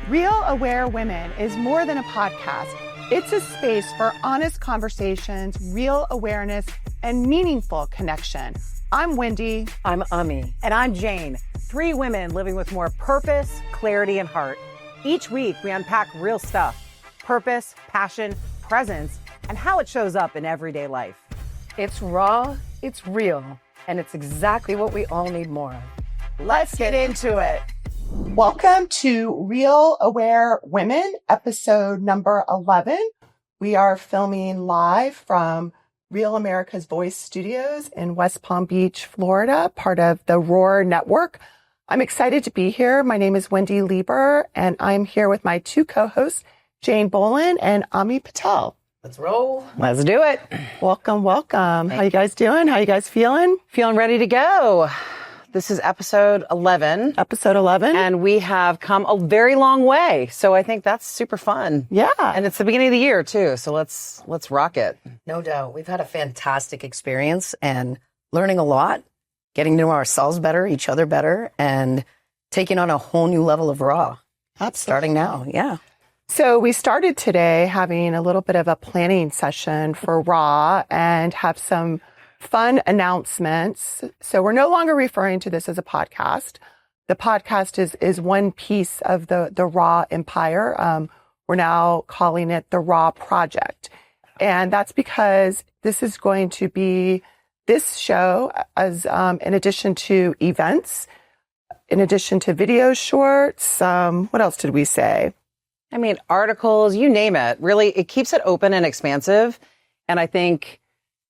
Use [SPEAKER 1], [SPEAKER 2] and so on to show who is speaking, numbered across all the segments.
[SPEAKER 1] Real Aware Women is more than a podcast. It's a space for honest conversations, real awareness, and meaningful connection. I'm Wendy.
[SPEAKER 2] I'm Ami.
[SPEAKER 3] And I'm Jane. Three women living with more purpose, clarity, and heart. Each week, we unpack real stuff: purpose, passion, presence, and how it shows up in everyday life.
[SPEAKER 2] It's raw, it's real, and it's exactly what we all need more of.
[SPEAKER 1] Let's get into it. Welcome to Real Aware Women, episode number 11. We are filming live from Real America's Voice Studios in West Palm Beach, Florida, part of the Roar Network. I'm excited to be here. My name is Wendy Lieber, and I'm here with my two co-hosts, Jane Boland and Ami Patel.
[SPEAKER 2] Let's roll.
[SPEAKER 3] Let's do it.
[SPEAKER 1] Welcome, welcome. How you guys doing? How you guys feeling?
[SPEAKER 3] Feeling ready to go. This is episode 11.
[SPEAKER 1] Episode 11.
[SPEAKER 3] And we have come a very long way. So I think that's super fun.
[SPEAKER 1] Yeah.
[SPEAKER 3] And it's the beginning of the year too. So let's rock it.
[SPEAKER 2] No doubt. We've had a fantastic experience and learning a lot, getting to know ourselves better, each other better, and taking on a whole new level of raw.
[SPEAKER 1] Absolutely.
[SPEAKER 2] Starting now. Yeah.
[SPEAKER 1] So we started today having a little bit of a planning session for Raw and have some fun announcements. So we're no longer referring to this as a podcast. The podcast is one piece of the Raw empire. We're now calling it the Raw Project. And that's because this is going to be this show as in addition to events, in addition to video shorts. What else did we say?
[SPEAKER 3] I mean, articles, you name it. Really, it keeps it open and expansive. And I think,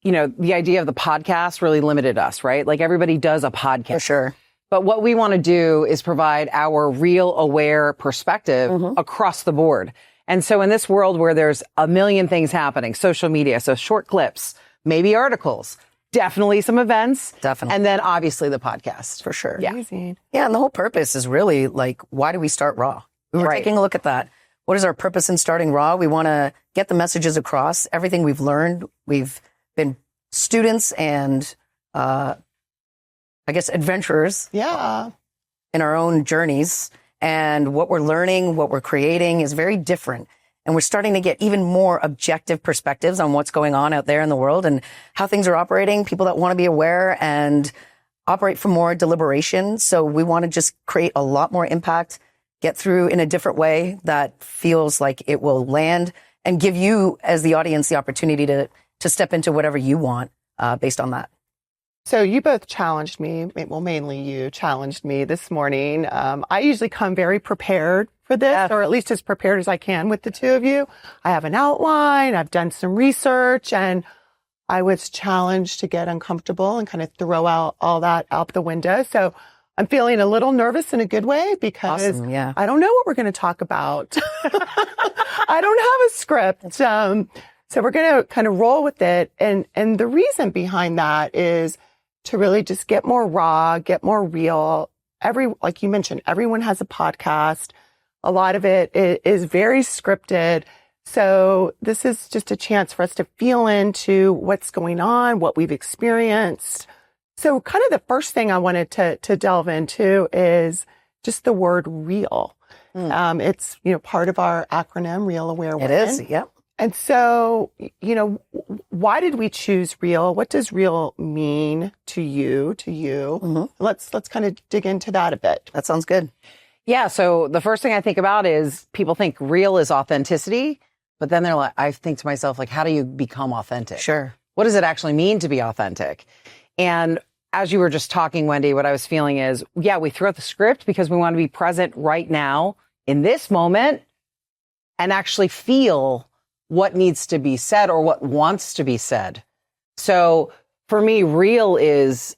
[SPEAKER 3] you know, the idea of the podcast really limited us, right? Like everybody does a podcast.
[SPEAKER 2] For sure.
[SPEAKER 3] But what we want to do is provide our real aware perspective across the board. And so in this world where there's a million things happening, social media, so short clips, maybe articles, definitely some events.
[SPEAKER 2] Definitely.
[SPEAKER 3] And then obviously the podcast.
[SPEAKER 2] For sure.
[SPEAKER 3] Yeah.
[SPEAKER 1] Amazing.
[SPEAKER 2] Yeah. And the whole purpose is really like, why do we start Raw? We were taking a look at that. What is our purpose in starting Raw? We want to get the messages across, everything we've learned. We've been students and, I guess, adventurers.
[SPEAKER 1] Yeah.
[SPEAKER 2] In our own journeys. And what we're learning, what we're creating is very different. And we're starting to get even more objective perspectives on what's going on out there in the world and how things are operating, people that want to be aware and operate for more deliberation. So we want to just create a lot more impact, get through in a different way that feels like it will land and give you as the audience the opportunity to step into whatever you want based on that.
[SPEAKER 1] So you both challenged me, well, mainly you challenged me this morning. I usually come very prepared for this, or at least as prepared as I can with the two of you. I have an outline, I've done some research, and I was challenged to get uncomfortable and kind of throw out all that out the window. So I'm feeling a little nervous in a good way because I don't know what we're going to talk about. I don't have a script. So we're going to kind of roll with it. And the reason behind that is to really just get more raw, get more real. Like you mentioned, everyone has a podcast. A lot of it is very scripted. So this is just a chance for us to feel into what's going on, what we've experienced. So kind of the first thing I wanted to delve into is just the word real. It's, part of our acronym, Real Aware Women.
[SPEAKER 2] It is, yep.
[SPEAKER 1] And so, why did we choose real? What does real mean to you? Let's kind of dig into that a bit.
[SPEAKER 2] That sounds good.
[SPEAKER 3] Yeah. So the first thing I think about is people think real is authenticity, but then I think to myself, like, how do you become authentic?
[SPEAKER 2] Sure.
[SPEAKER 3] What does it actually mean to be authentic? And as you were just talking, Wendy, what I was feeling is, we throw out the script because we want to be present right now in this moment and actually feel what needs to be said or what wants to be said. So for me, real is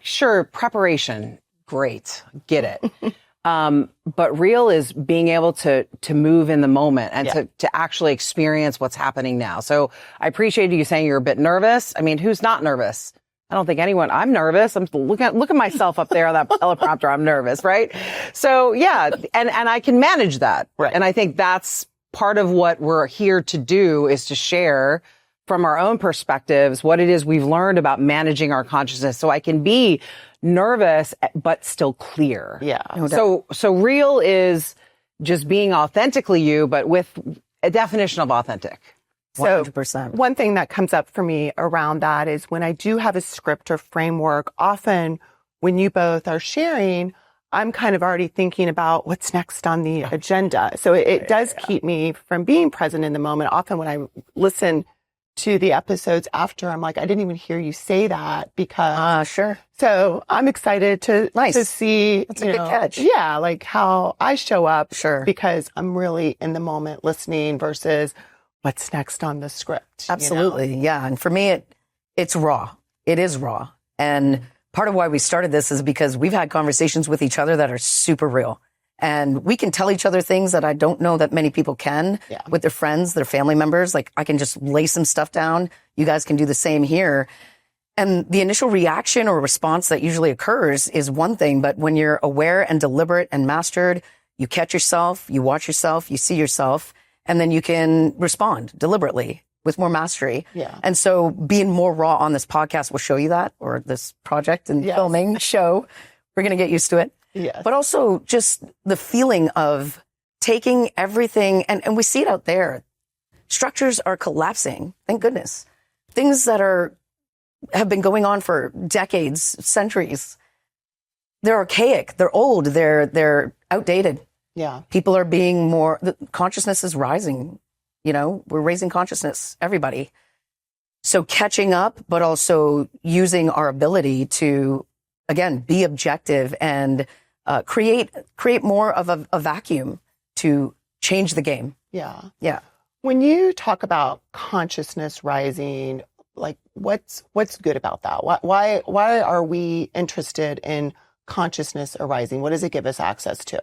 [SPEAKER 3] sure, preparation, great, get it. But real is being able to move in the moment and to actually experience what's happening now. So I appreciate you saying you're a bit nervous. I mean, who's not nervous? I don't think anyone. I'm nervous. I'm look at myself up there on that teleprompter. I'm nervous, right? So and I can manage that.
[SPEAKER 1] Right.
[SPEAKER 3] And I think that's part of what we're here to do is to share from our own perspectives what it is we've learned about managing our consciousness, so I can be nervous but still clear.
[SPEAKER 1] Yeah.
[SPEAKER 3] So real is just being authentically you, but with a definition of authentic.
[SPEAKER 1] So
[SPEAKER 2] 100%.
[SPEAKER 1] one thing that comes up for me around that is when I do have a script or framework, often when you both are sharing, I'm kind of already thinking about what's next on the agenda. So it does keep me from being present in the moment. Often when I listen to the episodes after, I'm like, I didn't even hear you say that because.
[SPEAKER 2] Sure.
[SPEAKER 1] So I'm excited to see.
[SPEAKER 2] That's a good catch.
[SPEAKER 1] Yeah, like how I show up.
[SPEAKER 2] Sure.
[SPEAKER 1] Because I'm really in the moment listening versus what's next on the script.
[SPEAKER 2] Absolutely. Yeah. And for me, it's raw. It is raw. And part of why we started this is because we've had conversations with each other that are super real. And we can tell each other things that I don't know that many people can with their friends, their family members. Like I can just lay some stuff down. You guys can do the same here. And the initial reaction or response that usually occurs is one thing. But when you're aware and deliberate and mastered, you catch yourself, you watch yourself, you see yourself, and then you can respond deliberately with more mastery.
[SPEAKER 1] Yeah.
[SPEAKER 2] And so being more raw on this podcast will show you that, or this project and filming show. We're going to get used to it.
[SPEAKER 1] Yes.
[SPEAKER 2] But also just the feeling of taking everything, and we see it out there. Structures are collapsing. Thank goodness. Things that have been going on for decades, centuries. They're archaic. They're old. They're outdated.
[SPEAKER 1] Yeah.
[SPEAKER 2] People are being the consciousness is rising. We're raising consciousness, everybody. So catching up, but also using our ability to, again, be objective and create more of a vacuum to change the game.
[SPEAKER 1] Yeah.
[SPEAKER 2] Yeah.
[SPEAKER 1] When you talk about consciousness rising, like what's good about that? Why are we interested in consciousness arising? What does it give us access to?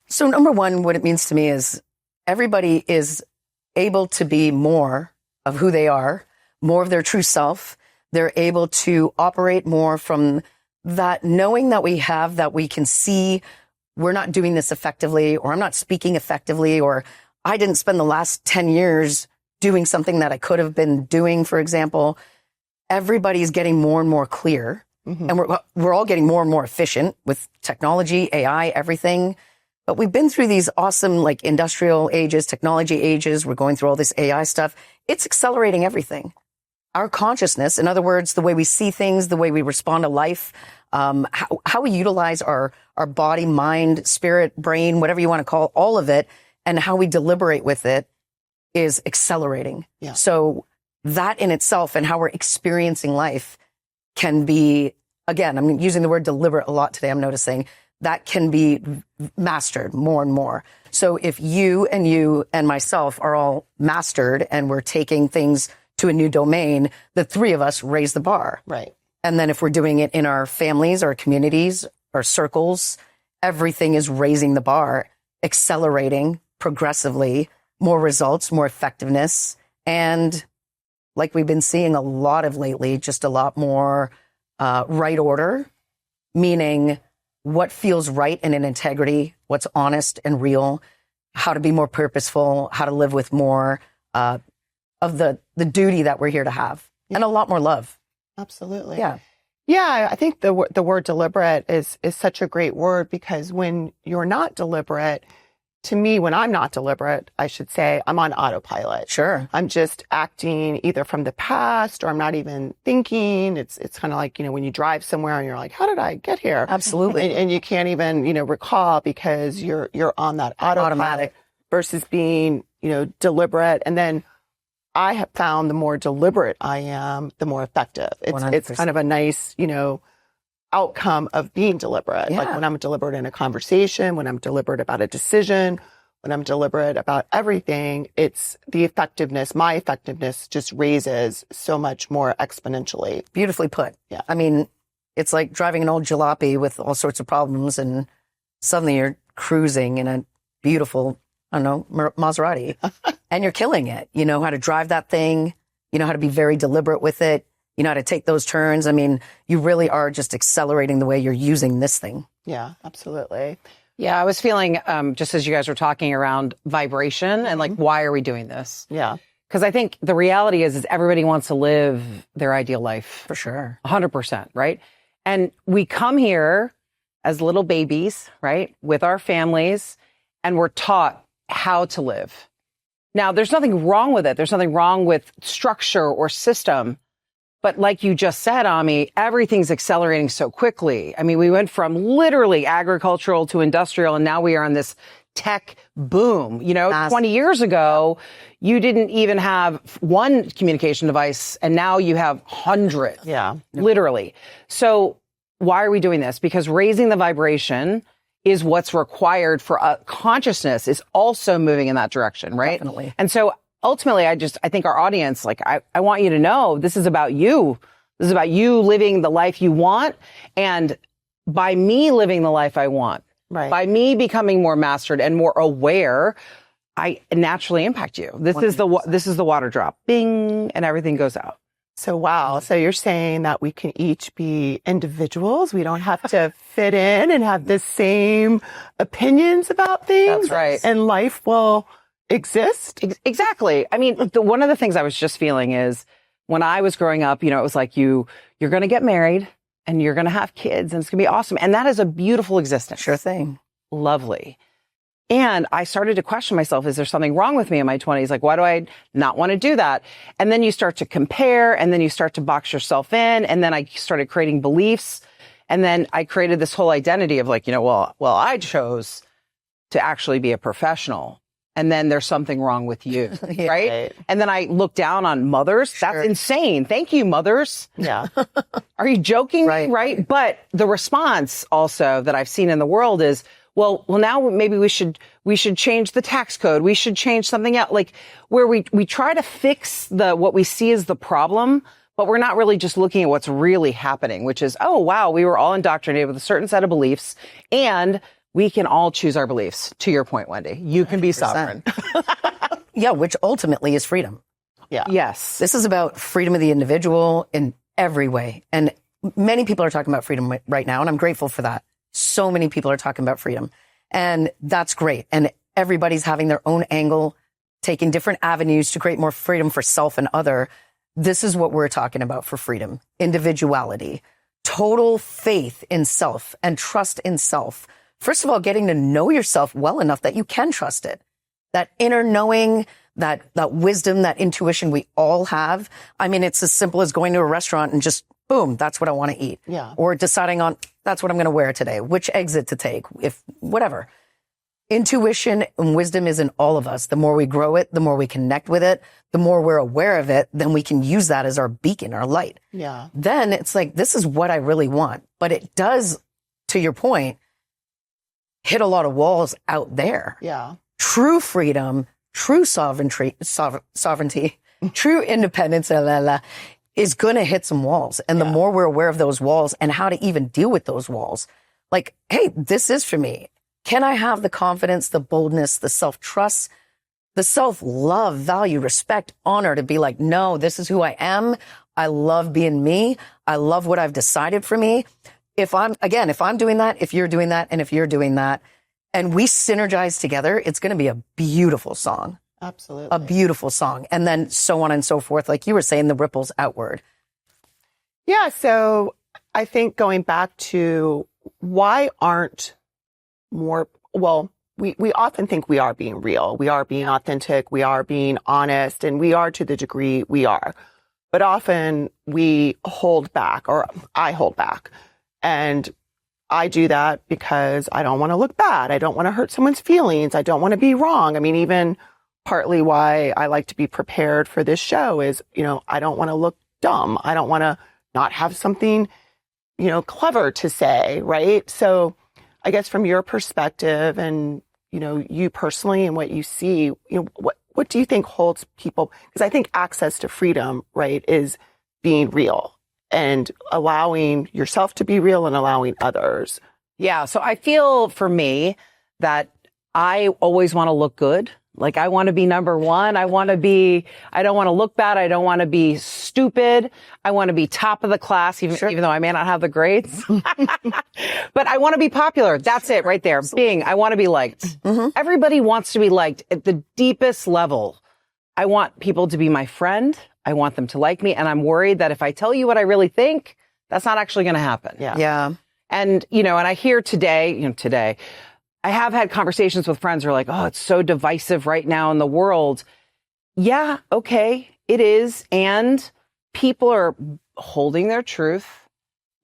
[SPEAKER 2] So number one, what it means to me is everybody is able to be more of who they are, more of their true self. They're able to operate more from that knowing that we have, that we can see we're not doing this effectively, or I'm not speaking effectively, or I didn't spend the last 10 years doing something that I could have been doing, for example. Everybody's getting more and more clear. Mm-hmm. And we're all getting more and more efficient with technology, AI, everything. But we've been through these awesome, like industrial ages, technology ages. We're going through all this AI stuff. It's accelerating everything. Our consciousness, in other words, the way we see things, the way we respond to life, how we utilize our body, mind, spirit, brain, whatever you want to call it, all of it, and how we deliberate with it is accelerating.
[SPEAKER 1] Yeah.
[SPEAKER 2] So that in itself and how we're experiencing life can be, again, I'm using the word deliberate a lot today, I'm noticing, that can be mastered more and more. So if you and myself are all mastered and we're taking things to a new domain, the three of us raise the bar.
[SPEAKER 1] Right.
[SPEAKER 2] And then if we're doing it in our families, our communities, our circles, everything is raising the bar, accelerating progressively, more results, more effectiveness. And like we've been seeing a lot of lately, just a lot more right order, meaning what feels right and in integrity, what's honest and real, how to be more purposeful, how to live with more of the duty that we're here to have, and a lot more love.
[SPEAKER 1] Absolutely.
[SPEAKER 2] Yeah.
[SPEAKER 1] Yeah, I think the word deliberate is such a great word, because when you're not deliberate, to me, when I'm not deliberate, I should say, I'm on autopilot.
[SPEAKER 2] Sure.
[SPEAKER 1] I'm just acting either from the past, or I'm not even thinking. It's kind of like, when you drive somewhere and you're like, how did I get here?
[SPEAKER 2] Absolutely.
[SPEAKER 1] And you can't even, recall, because you're on that automatic versus being, deliberate. And then I have found the more deliberate I am, the more effective. It's kind of a nice, outcome of being deliberate.
[SPEAKER 2] Yeah.
[SPEAKER 1] Like when I'm deliberate in a conversation, when I'm deliberate about a decision, when I'm deliberate about everything, it's the effectiveness, my effectiveness just raises so much more exponentially.
[SPEAKER 2] Beautifully put.
[SPEAKER 1] Yeah.
[SPEAKER 2] I mean, it's like driving an old jalopy with all sorts of problems, and suddenly you're cruising in a beautiful, Maserati, and you're killing it. You know how to drive that thing. You know how to be very deliberate with it. You know how to take those turns. I mean, you really are just accelerating the way you're using this thing.
[SPEAKER 1] Yeah, absolutely.
[SPEAKER 3] Yeah, I was feeling, just as you guys were talking around vibration and like, why are we doing this?
[SPEAKER 1] Yeah.
[SPEAKER 3] Because I think the reality is everybody wants to live their ideal life.
[SPEAKER 2] For sure.
[SPEAKER 3] 100%, right? And we come here as little babies, right, with our families, and we're taught how to live. Now, there's nothing wrong with it. There's nothing wrong with structure or system. But like you just said, Ami, everything's accelerating so quickly. I mean, we went from literally agricultural to industrial, and now we are on this tech boom. 20 years ago, you didn't even have one communication device, and now you have hundreds.
[SPEAKER 1] Yeah.
[SPEAKER 3] Literally. So why are we doing this? Because raising the vibration is what's required for consciousness is also moving in that direction, right?
[SPEAKER 2] Definitely.
[SPEAKER 3] And so ultimately, I think our audience, I want you to know this is about you. This is about you living the life you want. And by me living the life I want,
[SPEAKER 1] Right.
[SPEAKER 3] by me becoming more mastered and more aware, I naturally impact you. This is the water drop. Bing, and everything goes out.
[SPEAKER 1] So, wow. So you're saying that we can each be individuals. We don't have to fit in and have the same opinions about things.
[SPEAKER 3] That's right.
[SPEAKER 1] And life will exist.
[SPEAKER 3] Exactly. I mean, one of the things I was just feeling is when I was growing up, it was like you're going to get married and you're going to have kids and it's going to be awesome. And that is a beautiful existence.
[SPEAKER 2] Sure thing.
[SPEAKER 3] Lovely. And I started to question myself, is there something wrong with me in my 20s? Like, why do I not want to do that? And then you start to compare and then you start to box yourself in. And then I started creating beliefs. And then I created this whole identity of like, well, I chose to actually be a professional. And then there's something wrong with you,
[SPEAKER 2] Yeah.
[SPEAKER 3] right? And then I look down on mothers.
[SPEAKER 2] Sure.
[SPEAKER 3] That's insane. Thank you, mothers.
[SPEAKER 1] Yeah.
[SPEAKER 3] Are you joking?
[SPEAKER 2] Right.
[SPEAKER 3] But the response also that I've seen in the world is, well, now maybe we should change the tax code. We should change something else. Like where we try to fix what we see as the problem, but we're not really just looking at what's really happening, which is, oh, wow, we were all indoctrinated with a certain set of beliefs and we can all choose our beliefs. To your point, Wendy, you can be
[SPEAKER 2] 100%.
[SPEAKER 3] sovereign.
[SPEAKER 2] Yeah, which ultimately is freedom.
[SPEAKER 1] Yeah.
[SPEAKER 3] Yes.
[SPEAKER 2] This is about freedom of the individual in every way. And many people are talking about freedom right now, and I'm grateful for that. So many people are talking about freedom, and that's great. And everybody's having their own angle, taking different avenues to create more freedom for self and other. This is what we're talking about for freedom. Individuality, total faith in self and trust in self. First of all, getting to know yourself well enough that you can trust it. That inner knowing, that wisdom, that intuition we all have. I mean, it's as simple as going to a restaurant and just, boom, that's what I want to eat.
[SPEAKER 1] Yeah.
[SPEAKER 2] Or deciding on, that's what I'm going to wear today, which exit to take, whatever. Intuition and wisdom is in all of us. The more we grow it, the more we connect with it, the more we're aware of it, then we can use that as our beacon, our light.
[SPEAKER 1] Yeah.
[SPEAKER 2] Then it's like, this is what I really want. But it does, to your point, hit a lot of walls out there.
[SPEAKER 1] Yeah.
[SPEAKER 2] True freedom, true sovereignty, true independence, is going to hit some walls. And the more we're aware of those walls and how to even deal with those walls, like, hey, this is for me. Can I have the confidence, the boldness, the self-trust, the self-love, value, respect, honor to be like, no, this is who I am. I love being me. I love what I've decided for me. If I'm doing that, if you're doing that, and if you're doing that, and we synergize together, it's going to be a beautiful song.
[SPEAKER 1] Absolutely.
[SPEAKER 2] A beautiful song. And then so on and so forth. Like you were saying, the ripples outward.
[SPEAKER 1] Yeah. So I think going back to why aren't more, well, we often think we are being real. We are being authentic. We are being honest, and we are to the degree we are. But often we hold back, or I hold back. And I do that because I don't want to look bad. I don't want to hurt someone's feelings. I don't want to be wrong. I mean, even partly why I like to be prepared for this show is, I don't want to look dumb. I don't want to not have something, clever to say, right? So I guess from your perspective and, you personally and what you see, what do you think holds people? Because I think access to freedom, right, is being real and allowing yourself to be real and allowing others.
[SPEAKER 3] Yeah. So I feel for me that I always want to look good. Like I want to be number one. I don't want to look bad. I don't want to be stupid. I want to be top of the class, even though I may not have the grades. But I want to be popular. That's it right there. I want to be liked. Mm-hmm. Everybody wants to be liked at the deepest level. I want people to be my friend. I want them to like me. And I'm worried that if I tell you what I really think, that's not actually going to happen.
[SPEAKER 2] Yeah.
[SPEAKER 3] And, and I hear today, I have had conversations with friends who are like, oh, it's so divisive right now in the world. Yeah, okay, it is. And people are holding their truth.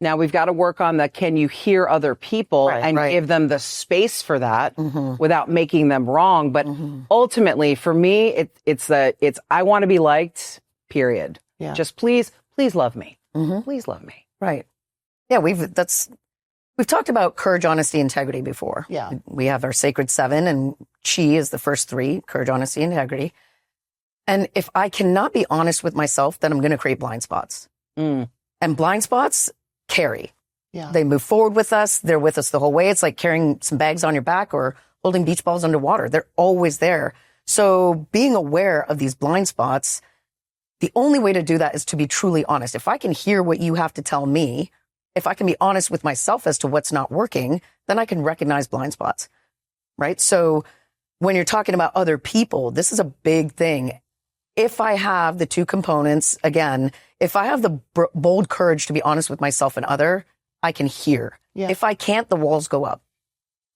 [SPEAKER 3] Now we've got to work on the, can you hear other people and give them the space for that without making them wrong. But ultimately for me, it's I want to be liked, period. Yeah. Just please love me. Please love me.
[SPEAKER 2] Right. Yeah. We've talked about courage, honesty, integrity before.
[SPEAKER 1] Yeah.
[SPEAKER 2] We have our sacred 7 and chi is the first 3, courage, honesty, integrity. And if I cannot be honest with myself, then I'm going to create blind spots. And blind spots carry. Yeah. They move forward with us. They're with us the whole way. It's like carrying some bags on your back or holding beach balls underwater. They're always there. So being aware of these blind spots, the only way to do that is to be truly honest. If I can hear what you have to tell me, if I can be honest with myself as to what's not working, then I can recognize blind spots, right? So when you're talking about other people, this is a big thing. If I have the 2 components, again, if I have the bold courage to be honest with myself and other, I can hear. Yeah. If I can't, the walls go up.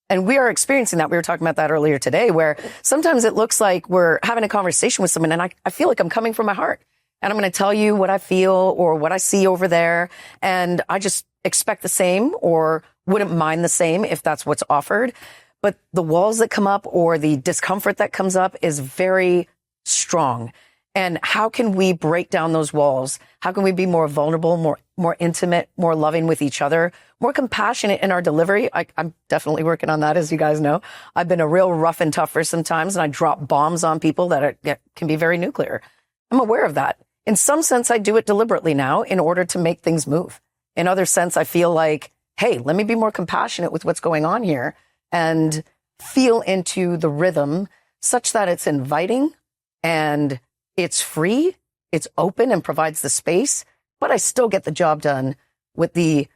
[SPEAKER 2] And we are experiencing that. We were talking about that earlier today, where sometimes it looks like we're having a conversation with someone and I feel like I'm coming from my heart. And I'm going to tell you what I feel or what I see over there. And I just expect the same or wouldn't mind the same if that's what's offered. But the walls that come up or the discomfort that comes up is very strong. And how can we break down those walls? How can we be more vulnerable, more intimate, more loving with each other, more compassionate in our delivery? I'm definitely working on that, as you guys know. I've been a real rough and tougher sometimes, and I drop bombs on people that can be very nuclear. I'm aware of that. In some sense, I do it deliberately now in order to make things move. In other sense, I feel like, hey, let me be more compassionate with what's going on here and feel into the rhythm such that it's inviting and it's free, it's open and provides the space, but I still get the job done with the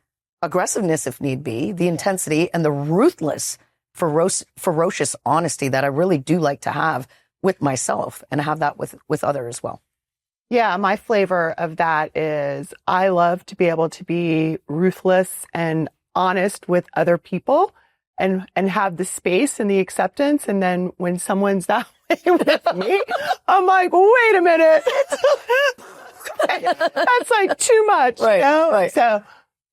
[SPEAKER 2] aggressiveness if need be, the intensity and the ruthless, ferocious honesty that I really do like to have with myself and have that with others as well.
[SPEAKER 1] Yeah, my flavor of that is I love to be able to be ruthless and honest with other people and have the space and the acceptance. And then when someone's that way with me, I'm like, wait a minute. That's like too much.
[SPEAKER 2] Right,
[SPEAKER 1] you know?
[SPEAKER 2] right.
[SPEAKER 1] So,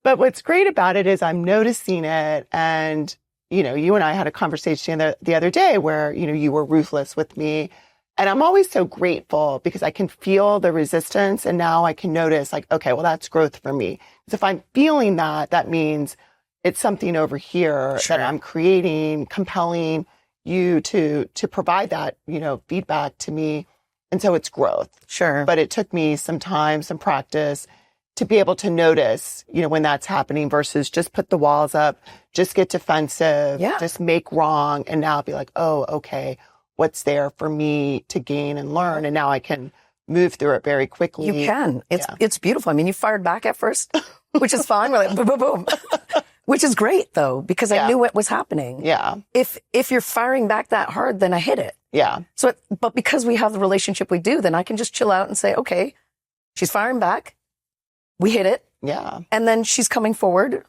[SPEAKER 1] but what's great about it is I'm noticing it. And, you know, you and I had a conversation the other day where, you know, you were ruthless with me. And I'm always so grateful because I can feel the resistance and now I can notice like, okay, well, that's growth for me. Because if I'm feeling that, that means it's something over here that I'm creating, compelling you to provide that, you know, feedback to me. And so it's growth.
[SPEAKER 2] Sure.
[SPEAKER 1] But it took me some time, some practice to be able to notice, you know, when that's happening versus just put the walls up, just get defensive, just make wrong. And now be like, oh, okay. What's there for me to gain and learn. And now I can move through it very quickly.
[SPEAKER 2] You can. It's beautiful. I mean, you fired back at first, which is fine. We're like, boom, boom, boom. Which is great though, because I knew what was happening.
[SPEAKER 1] Yeah.
[SPEAKER 2] If you're firing back that hard, then I hit it.
[SPEAKER 1] Yeah.
[SPEAKER 2] So, but because we have the relationship we do, then I can just chill out and say, okay, she's firing back. We hit it.
[SPEAKER 1] Yeah.
[SPEAKER 2] And then she's coming forward.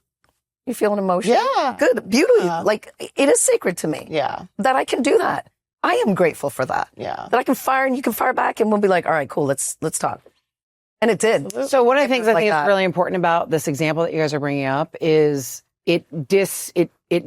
[SPEAKER 2] You feel an emotion.
[SPEAKER 1] Yeah.
[SPEAKER 2] Good. Beauty. Like it is sacred to me.
[SPEAKER 1] Yeah.
[SPEAKER 2] That I can do that. I am grateful for that.
[SPEAKER 1] Yeah.
[SPEAKER 2] That I can fire and you can fire back and we'll be like, all right, cool. Let's talk. And it did.
[SPEAKER 3] So one of the things I think is really important about this example that you guys are bringing up is it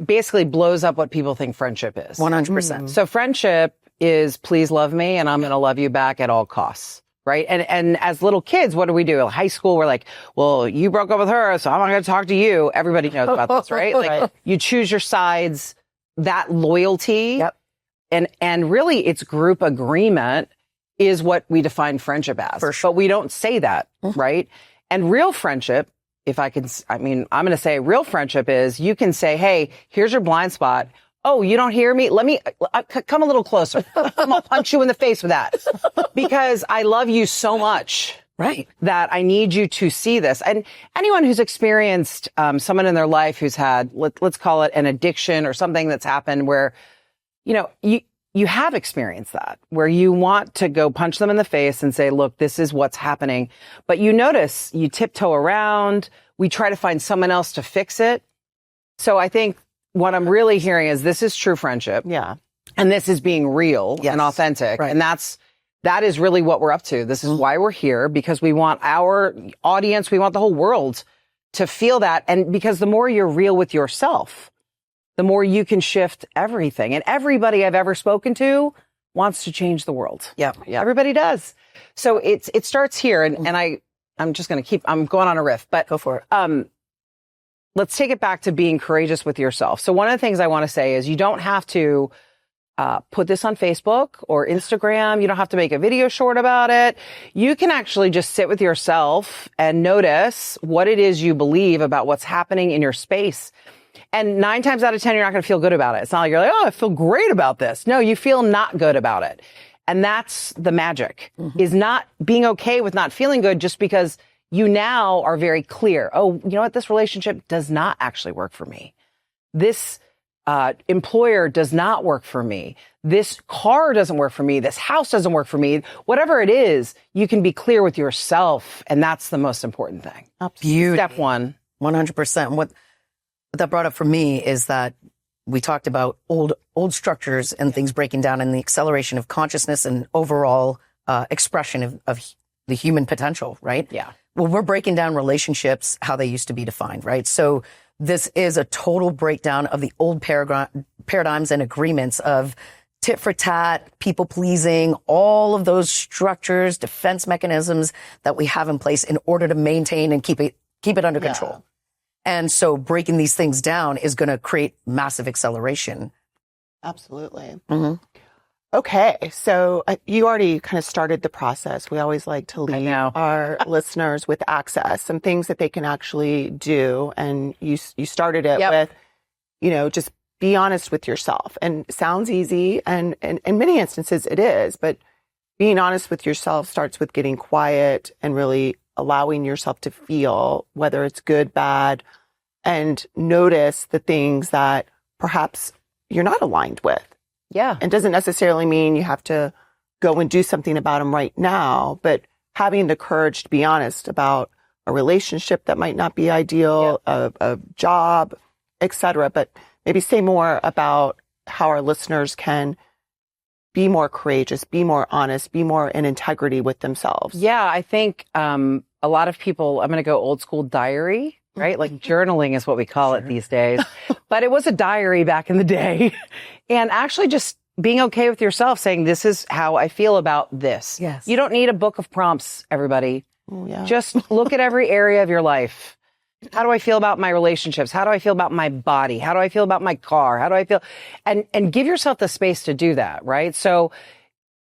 [SPEAKER 3] basically blows up what people think friendship is.
[SPEAKER 2] 100%.
[SPEAKER 3] So friendship is please love me and I'm going to love you back at all costs. Right. And as little kids, what do we do? High school, we're like, well, you broke up with her, so I'm not going to talk to you. Everybody knows about this, right? Like you choose your sides, that loyalty.
[SPEAKER 2] Yep.
[SPEAKER 3] And really it's group agreement is what we define friendship as.
[SPEAKER 2] For sure.
[SPEAKER 3] But we don't say that, right? And real friendship, I'm going to say real friendship is you can say, hey, here's your blind spot. Oh, you don't hear me? Let me come a little closer. I'll punch you in the face with that because I love you so much.
[SPEAKER 2] Right.
[SPEAKER 3] That I need you to see this. And anyone who's experienced someone in their life who's had, let's call it an addiction or something that's happened where, you know, you have experienced that where you want to go punch them in the face and say, look, this is what's happening. But you notice you tiptoe around. We try to find someone else to fix it. So I think what I'm really hearing is this is true friendship.
[SPEAKER 1] Yeah.
[SPEAKER 3] And this is being real
[SPEAKER 2] Yes.
[SPEAKER 3] and authentic.
[SPEAKER 2] Right.
[SPEAKER 3] And that is really what we're up to. This is why we're here, because we want our audience, we want the whole world to feel that. And because the more you're real with yourself, the more you can shift everything. And everybody I've ever spoken to wants to change the world.
[SPEAKER 2] Yeah.
[SPEAKER 3] Everybody does. So it starts here. And I'm just going to I'm going on a riff, but
[SPEAKER 2] Go for it.
[SPEAKER 3] let's take it back to being courageous with yourself. So one of the things I want to say is you don't have to put this on Facebook or Instagram. You don't have to make a video short about it. You can actually just sit with yourself and notice what it is you believe about what's happening in your space. And 9 times out of 10, you're not going to feel good about it. It's not like you're like, oh, I feel great about this. No, you feel not good about it. And that's the magic, is not being okay with not feeling good just because you now are very clear. Oh, you know what? This relationship does not actually work for me. This employer does not work for me. This car doesn't work for me. This house doesn't work for me. Whatever it is, you can be clear with yourself. And that's the most important thing.
[SPEAKER 2] Beauty.
[SPEAKER 3] Step 1.
[SPEAKER 2] 100%. What that brought up for me is that we talked about old structures and things breaking down and the acceleration of consciousness and overall expression of the human potential, right?
[SPEAKER 3] Yeah.
[SPEAKER 2] Well, we're breaking down relationships, how they used to be defined, right? So this is a total breakdown of the old paradigms and agreements of tit for tat, people pleasing, all of those structures, defense mechanisms that we have in place in order to maintain and keep it under control. And so breaking these things down is going to create massive acceleration.
[SPEAKER 1] Absolutely. Okay. So you already kind of started the process. We always like to leave our listeners with access, some things that they can actually do. And you started it with, just be honest with yourself. And it sounds easy. And in many instances it is, but being honest with yourself starts with getting quiet and really allowing yourself to feel, whether it's good, bad, and notice the things that perhaps you're not aligned with.
[SPEAKER 3] Yeah.
[SPEAKER 1] It doesn't necessarily mean you have to go and do something about them right now, but having the courage to be honest about a relationship that might not be ideal, a job, etc. But maybe say more about how our listeners can be more courageous, be more honest, be more in integrity with themselves.
[SPEAKER 3] Yeah, I think a lot of people, I'm going to go old school diary, right? Like journaling is what we call it these days. But it was a diary back in the day. And actually just being okay with yourself, saying, this is how I feel about this.
[SPEAKER 2] Yes.
[SPEAKER 3] You don't need a book of prompts, everybody.
[SPEAKER 1] Oh, yeah.
[SPEAKER 3] Just look at every area of your life. How do I feel about my relationships? How do I feel about my body? How do I feel about my car? How do I feel? And give yourself the space to do that, right? So,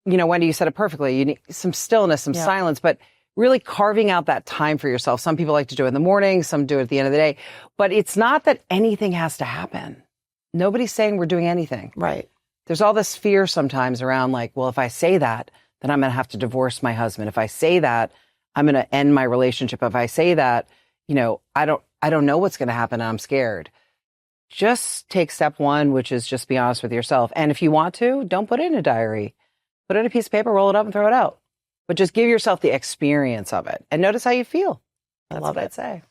[SPEAKER 3] Wendy, you said it perfectly. You need some stillness, some silence, but really carving out that time for yourself. Some people like to do it in the morning, some do it at the end of the day, but it's not that anything has to happen. Nobody's saying we're doing anything.
[SPEAKER 1] Right.
[SPEAKER 3] There's all this fear sometimes around like, well, if I say that, then I'm going to have to divorce my husband. If I say that, I'm going to end my relationship. If I say that, I don't know what's going to happen and I'm scared. Just take step 1, which is just be honest with yourself. And if you want to, don't put it in a diary. Put it in a piece of paper, roll it up and throw it out. But just give yourself the experience of it and notice how you feel. That's what I'd say.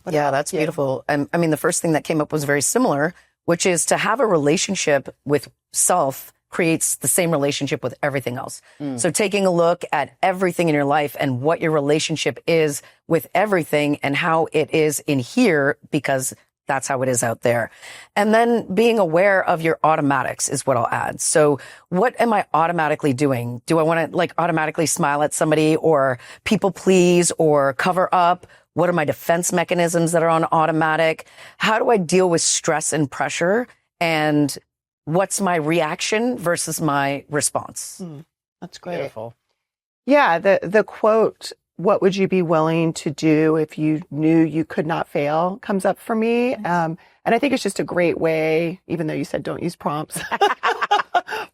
[SPEAKER 2] That's beautiful. I mean, the first thing that came up was very similar, which is to have a relationship with self creates the same relationship with everything else. So taking a look at everything in your life and what your relationship is with everything and how it is in here, because that's how it is out there. And then being aware of your automatics is what I'll add. So what am I automatically doing? Do I want to automatically smile at somebody or people please or cover up? What are my defense mechanisms that are on automatic? How do I deal with stress and pressure? And what's my reaction versus my response?
[SPEAKER 1] That's great.
[SPEAKER 3] Beautiful.
[SPEAKER 1] Yeah. The quote, what would you be willing to do if you knew you could not fail, comes up for me. And I think it's just a great way, even though you said don't use prompts,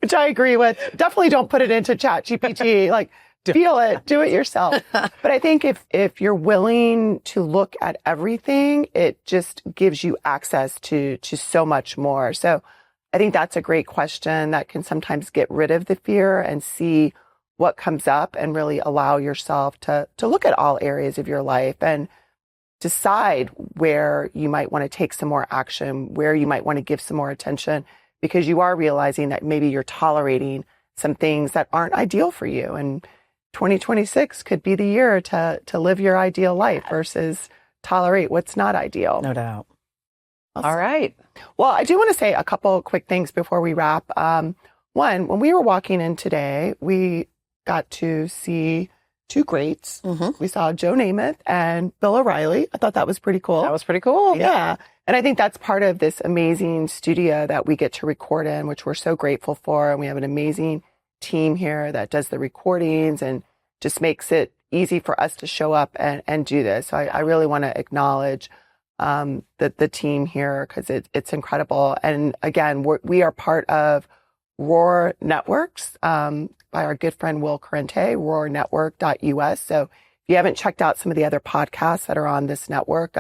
[SPEAKER 1] which I agree with. Definitely don't put it into ChatGPT. Feel it, do it yourself. But I think if you're willing to look at everything, it just gives you access to so much more. So I think that's a great question that can sometimes get rid of the fear and see what comes up and really allow yourself to look at all areas of your life. And decide where you might want to take some more action, where you might want to give some more attention, because you are realizing that maybe you're tolerating some things that aren't ideal for you. And 2026 could be the year to live your ideal life versus tolerate what's not ideal.
[SPEAKER 2] No doubt.
[SPEAKER 3] All right.
[SPEAKER 1] Well, I do want to say a couple quick things before we wrap. One, when we were walking in today, we got to see two greats. We saw Joe Namath and Bill O'Reilly. I thought that was pretty cool.
[SPEAKER 3] That was pretty cool.
[SPEAKER 1] Yeah. And I think that's part of this amazing studio that we get to record in, which we're so grateful for. And we have an amazing team here that does the recordings and just makes it easy for us to show up and do this. So I really want to acknowledge the team here, because it's incredible. And again, we are part of Roar Networks by our good friend Will Corrente, roarnetwork.us. So if you haven't checked out some of the other podcasts that are on this network,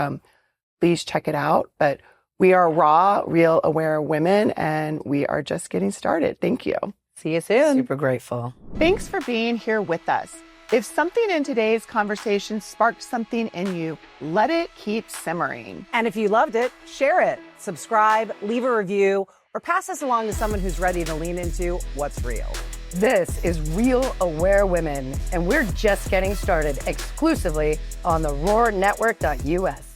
[SPEAKER 1] please check it out. But we are raw, real, aware women, and we are just getting started. Thank you.
[SPEAKER 3] See you soon.
[SPEAKER 2] Super grateful.
[SPEAKER 1] Thanks for being here with us. If something in today's conversation sparked something in you, let it keep simmering.
[SPEAKER 4] And if you loved it, share it, subscribe, leave a review, or pass this along to someone who's ready to lean into what's real.
[SPEAKER 2] This is Real Aware Women, and we're just getting started exclusively on the roarnetwork.us.